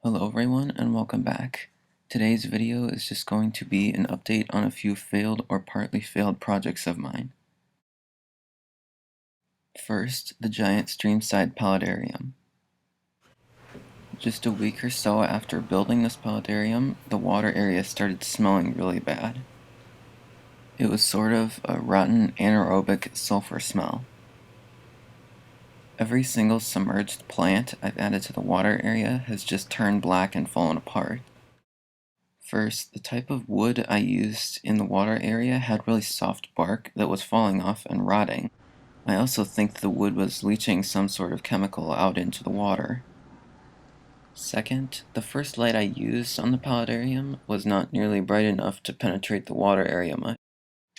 Hello everyone and welcome back. Today's video is just going to be an update on a few failed or partly failed projects of mine. First, the giant Streamside Paludarium. Just a week or so after building this paludarium, the water area started smelling really bad. It was sort of a rotten anaerobic sulfur smell. Every single submerged plant I've added to the water area has just turned black and fallen apart. First, the type of wood I used in the water area had really soft bark that was falling off and rotting. I also think the wood was leaching some sort of chemical out into the water. Second, the first light I used on the paludarium was not nearly bright enough to penetrate the water area much.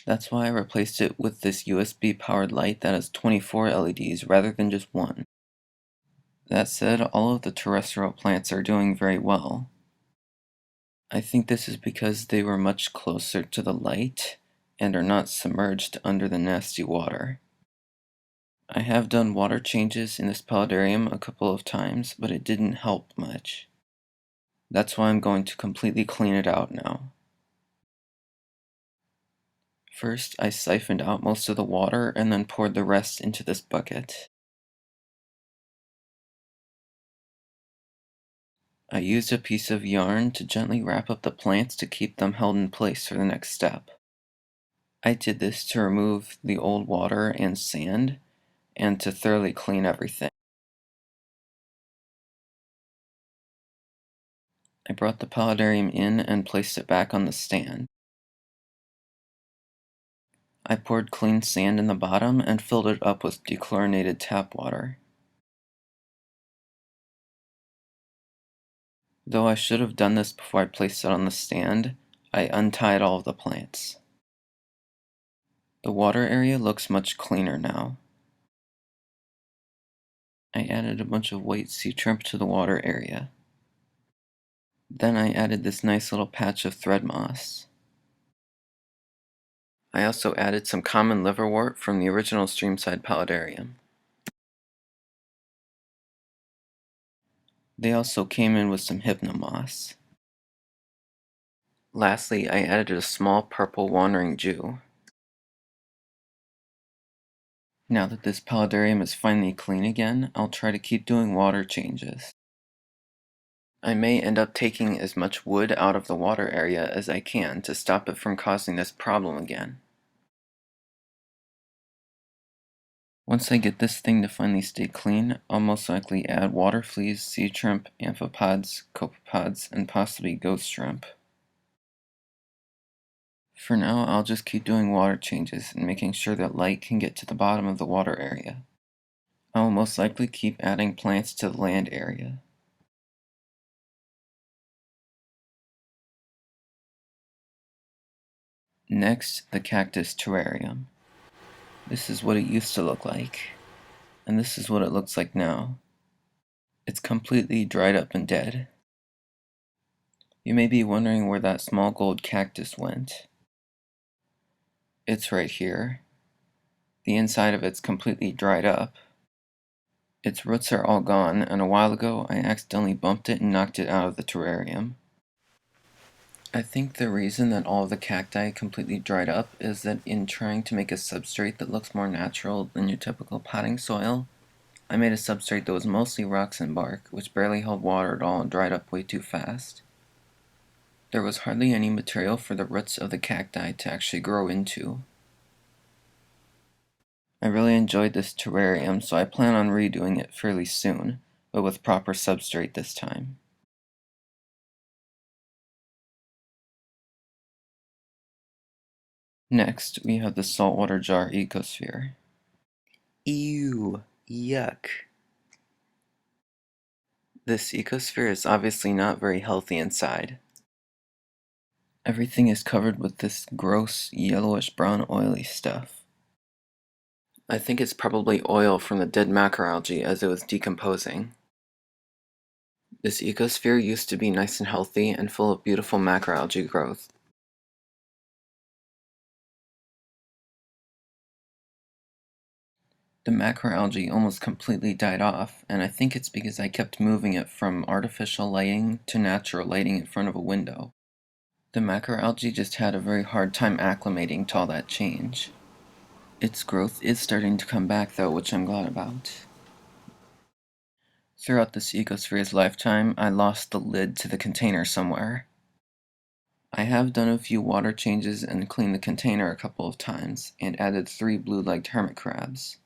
That's why I replaced it with this USB powered light that has 24 LEDs rather than just one. That said, all of the terrestrial plants are doing very well. I think this is because they were much closer to the light and are not submerged under the nasty water. I have done water changes in this paludarium a couple of times, but it didn't help much. That's why I'm going to completely clean it out now. First, I siphoned out most of the water and then poured the rest into this bucket. I used a piece of yarn to gently wrap up the plants to keep them held in place for the next step. I did this to remove the old water and sand and to thoroughly clean everything. I brought the paludarium in and placed it back on the stand. I poured clean sand in the bottom and filled it up with dechlorinated tap water. Though I should have done this before I placed it on the stand, I untied all of the plants. The water area looks much cleaner now. I added a bunch of white sea shrimp to the water area. Then I added this nice little patch of thread moss. I also added some common liverwort from the original Streamside Paludarium. They also came in with some hypnomoss. Lastly, I added a small purple wandering Jew. Now that this paludarium is finally clean again, I'll try to keep doing water changes. I may end up taking as much wood out of the water area as I can to stop it from causing this problem again. Once I get this thing to finally stay clean, I'll most likely add water fleas, sea shrimp, amphipods, copepods, and possibly ghost shrimp. For now, I'll just keep doing water changes and making sure that light can get to the bottom of the water area. I will most likely keep adding plants to the land area. Next, the Cactus Terrarium. This is what it used to look like, and this is what it looks like now. It's completely dried up and dead. You may be wondering where that small gold cactus went. It's right here. The inside of it's completely dried up. Its roots are all gone, and a while ago I accidentally bumped it and knocked it out of the terrarium. I think the reason that all of the cacti completely dried up is that in trying to make a substrate that looks more natural than your typical potting soil, I made a substrate that was mostly rocks and bark, which barely held water at all and dried up way too fast. There was hardly any material for the roots of the cacti to actually grow into. I really enjoyed this terrarium, so I plan on redoing it fairly soon, but with proper substrate this time. Next, we have the saltwater jar Ecosphere. Ew, yuck. This Ecosphere is obviously not very healthy inside. Everything is covered with this gross, yellowish brown oily stuff. I think it's probably oil from the dead macroalgae as it was decomposing. This Ecosphere used to be nice and healthy and full of beautiful macroalgae growth. The macroalgae almost completely died off, and I think it's because I kept moving it from artificial lighting to natural lighting in front of a window. The macroalgae just had a very hard time acclimating to all that change. Its growth is starting to come back though, which I'm glad about. Throughout this ecosphere's lifetime, I lost the lid to the container somewhere. I have done a few water changes and cleaned the container a couple of times, and added 3 blue-legged hermit crabs.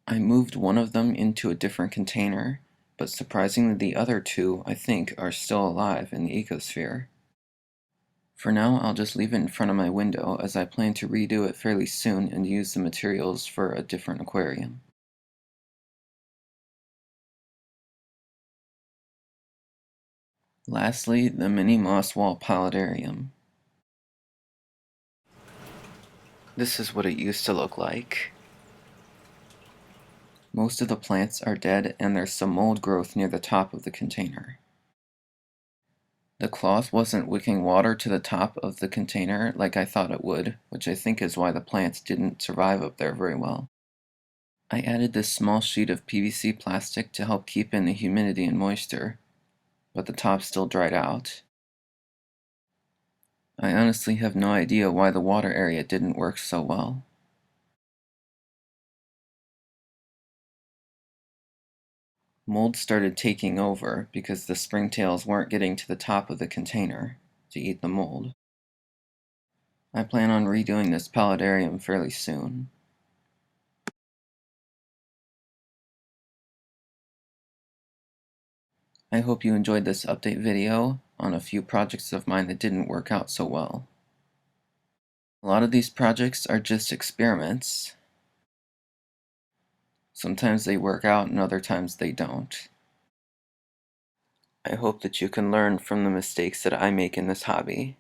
I moved one of them into a different container, but surprisingly the other 2, I think, are still alive in the ecosphere. For now, I'll just leave it in front of my window, as I plan to redo it fairly soon and use the materials for a different aquarium. Lastly, the mini moss wall Paludarium. This is what it used to look like. Most of the plants are dead, and there's some mold growth near the top of the container. The cloth wasn't wicking water to the top of the container like I thought it would, which I think is why the plants didn't survive up there very well. I added this small sheet of PVC plastic to help keep in the humidity and moisture, but the top still dried out. I honestly have no idea why the water area didn't work so well. Mold started taking over because the springtails weren't getting to the top of the container to eat the mold. I plan on redoing this paludarium fairly soon. I hope you enjoyed this update video on a few projects of mine that didn't work out so well. A lot of these projects are just experiments. Sometimes they work out and other times they don't. I hope that you can learn from the mistakes that I make in this hobby.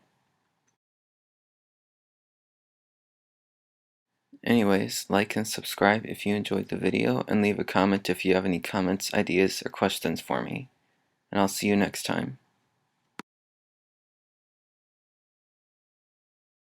Anyways, like and subscribe if you enjoyed the video, and leave a comment if you have any comments, ideas, or questions for me. And I'll see you next time.